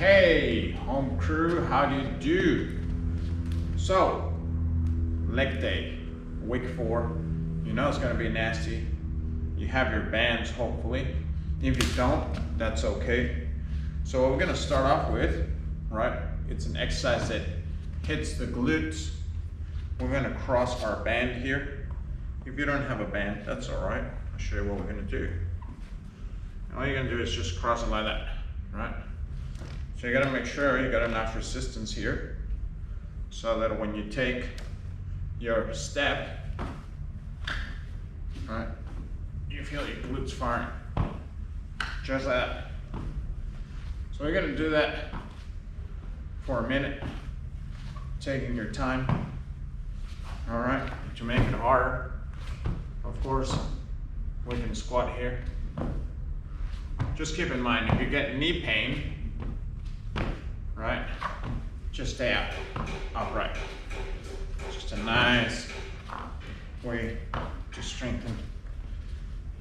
Hey, home crew, how do you do? So, leg day, week 4. You know it's gonna be nasty. You have your bands, hopefully. If you don't, that's okay. So what we're gonna start off with, right? It's an exercise that hits the glutes. We're gonna cross our band here. If you don't have a band, that's all right. I'll show you what we're gonna do. And all you're gonna do is just cross it like that, right? So you gotta make sure you got enough resistance here so that when you take your step, right, you feel your glutes firing, just like that. So you're gonna do that for a minute, taking your time, all right? To make it harder, of course, we can squat here. Just keep in mind, if you get knee pain, right, just stay upright. Just a nice way to strengthen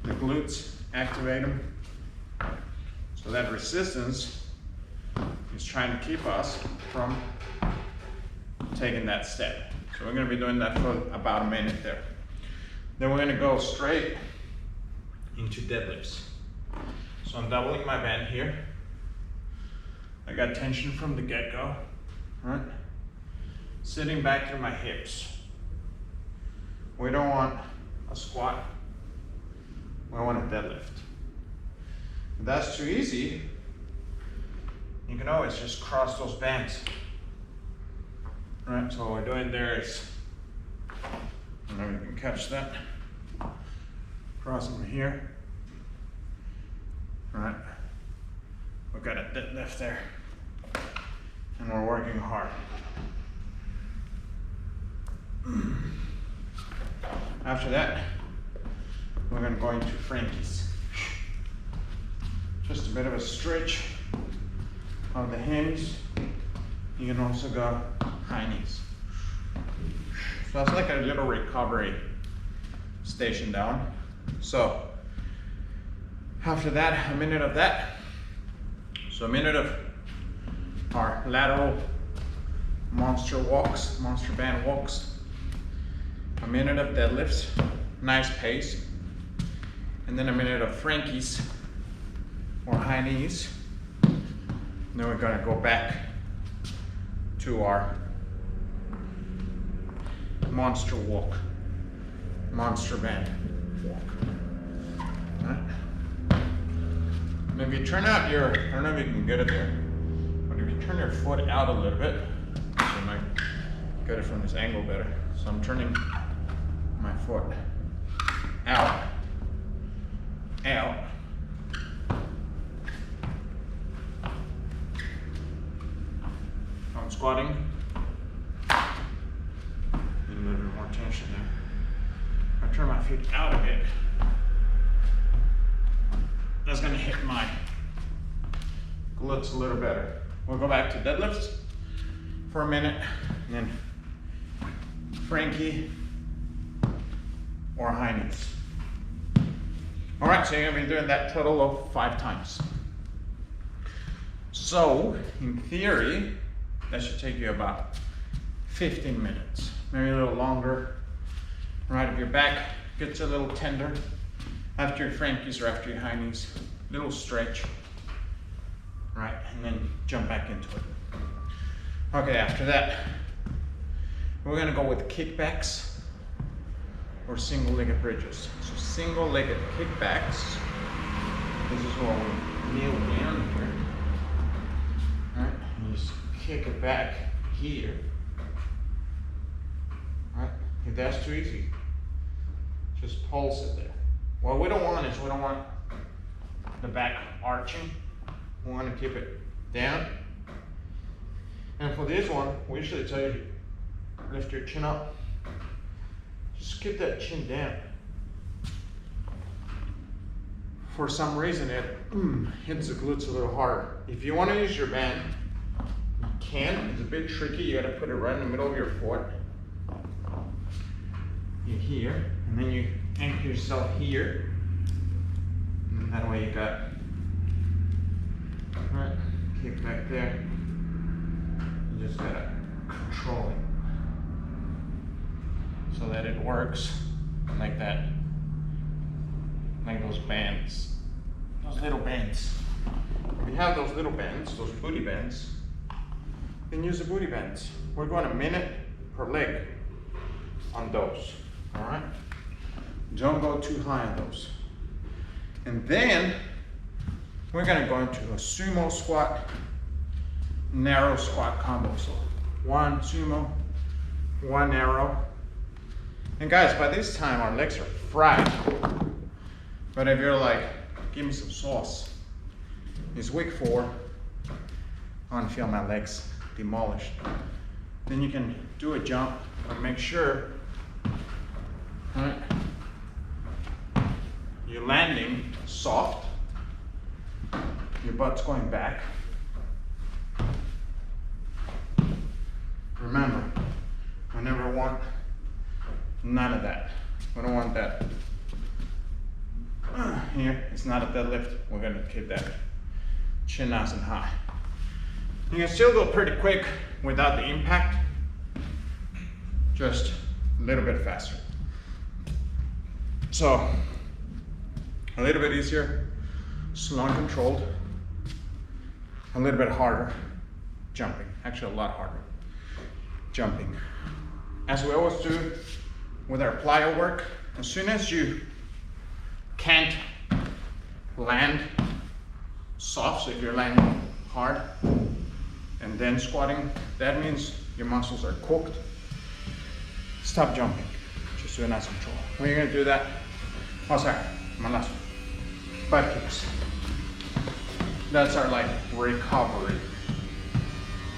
the glutes, activate them. So that resistance is trying to keep us from taking that step. So we're gonna be doing that for about a minute there. Then we're gonna go straight into deadlifts. So I'm doubling my band here. I got tension from the get-go, right? Sitting back through my hips. We don't want a squat, we want a deadlift. If that's too easy, you can always just cross those bands. Right, so what we're doing there is, I don't know if you can catch that, crossing them here. Right, we've got a deadlift there, and we're working hard. After that, we're going to go into Frankies. Just a bit of a stretch of the hands. You can also go high knees. So it's like a little recovery station down. So after that, a minute of that. So a minute of our lateral monster walks, monster band walks. A minute of deadlifts, nice pace. And then a minute of Frankies or high knees. And then we're gonna go back to our monster walk, monster band walk. All right. And if you turn out your, I don't know if you can get it there, but if you turn your foot out a little bit, so you might get it from this angle better. So I'm turning my foot out, out. I'm squatting. Need a little bit more tension there. I turn my feet out a bit. That's gonna hit my glutes a little better. We'll go back to deadlifts for a minute, and then Frankie or high knees. All right, so you're gonna be doing that total of 5 times. So, in theory, that should take you about 15 minutes, maybe a little longer. Right, if your back gets a little tender after your Frankies or after your high knees, little stretch, right, and then jump back into it. Okay, after that, we're gonna go with kickbacks or single-legged bridges. So single-legged kickbacks, this is where we kneel down here, right, and you just kick it back here, right? If that's too easy, just pulse it there. What we don't want is, we don't want the back arching. We want to keep it down. And for this one, we usually tell you to lift your chin up. Just keep that chin down. For some reason, it hits the glutes a little harder. If you want to use your band, you can. It's a bit tricky. You got to put it right in the middle of your foot. You here, and then you anchor yourself here. And that way you got, right, kick back there. You just gotta control it so that it works like that, like those bands, those little bands. If you have those little bands, those booty bands, then use the booty bands. We're going a minute per leg on those, all right? Don't go too high on those. And then we're gonna go into a sumo squat, narrow squat combo. So one sumo, one narrow. And guys, by this time our legs are fried. But if you're like, give me some sauce, it's week 4, I want to feel my legs demolished. Then you can do a jump, but make sure, right, you're landing soft, your butt's going back. Remember, I never want none of that. We don't want that. Here, it's not a deadlift. We're gonna keep that chin nice and high. You can still go pretty quick without the impact, just a little bit faster. So, a little bit easier, slow and controlled, a little bit harder jumping, actually a lot harder jumping. As we always do with our plyo work, as soon as you can't land soft, so if you're landing hard and then squatting, that means your muscles are cooked. Stop jumping, just do a nice control. When you're gonna do that, oh sorry, my last one. Butt kicks. That's our like recovery.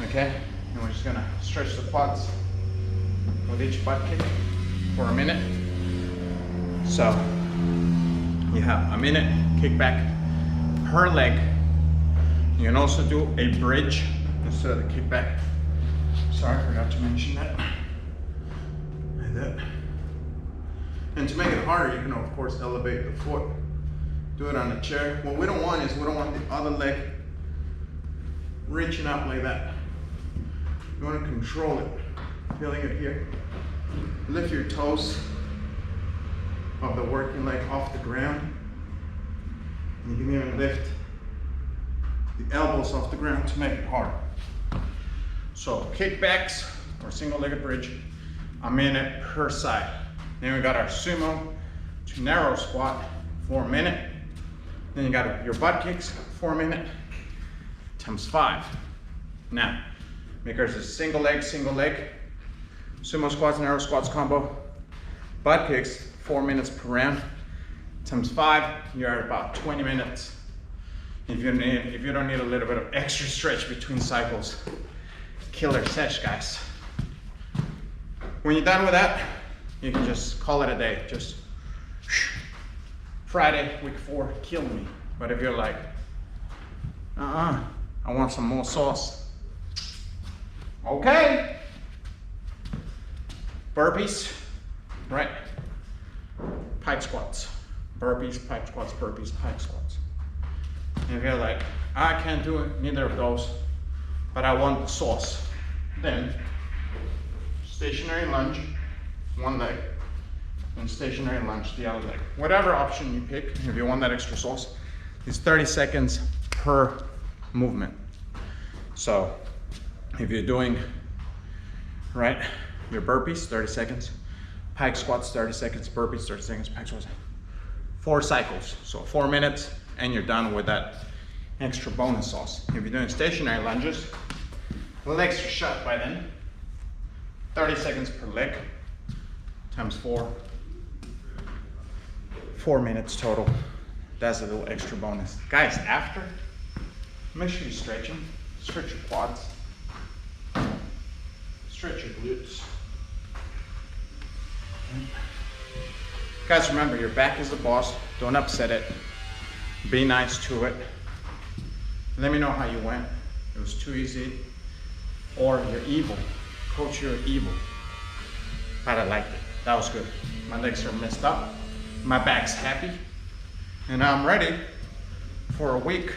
Okay? And we're just gonna stretch the quads with each butt kick for a minute. So you have a minute kickback per leg. You can also do a bridge instead of the kickback. Sorry, I forgot to mention that. Like that. And to make it harder, you can of course elevate the foot. Do it on a chair. What we don't want is, we don't want the other leg reaching up like that. You want to control it. Feeling it here. Lift your toes of the working leg off the ground. And you can even lift the elbows off the ground to make it hard. So kickbacks or single-legged bridge, a minute per side. Then we got our sumo to narrow squat for a minute. Then you got your butt kicks for a minute times 5. Now, make ours a single leg, sumo squats, narrow squats combo, butt kicks, 4 minutes per round, times 5, you're at about 20 minutes. If you don't need a little bit of extra stretch between cycles, killer sesh, guys. When you're done with that, you can just call it a day. Just Friday, week 4, kill me. But if you're like, I want some more sauce. Okay. Burpees, right? Pike squats. Burpees, pike squats, burpees, pike squats. And if you're like, I can't do it, neither of those, but I want the sauce, then stationary lunge, one leg, and stationary lunge, the other leg. Whatever option you pick, if you want that extra sauce, is 30 seconds per movement. So if you're doing, right, your burpees, 30 seconds, pike squats, 30 seconds, burpees, 30 seconds, pike squats, 4 cycles. So 4 minutes, and you're done with that extra bonus sauce. If you're doing stationary lunges, the legs are shut by then. 30 seconds per leg, times 4. 4 minutes total. That's a little extra bonus. Guys, after, make sure you stretch them. Stretch your quads. Stretch your glutes. Guys, remember, your back is the boss. Don't upset it. Be nice to it. Let me know how you went. It was too easy. Or you're evil. Coach, you're evil. But I liked it. That was good. My legs are messed up. My back's happy. And I'm ready for a week,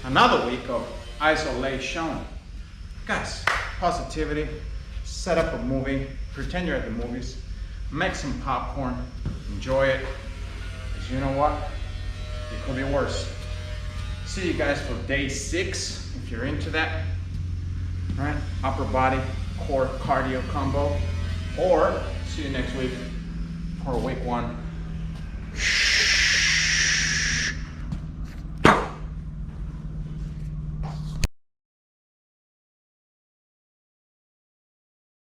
another week of isolation. Guys, positivity, set up a movie, pretend you're at the movies, make some popcorn, enjoy it, because you know what? It could be worse. See you guys for day 6, if you're into that. All right, upper body, core, cardio combo, or see you next week for week 1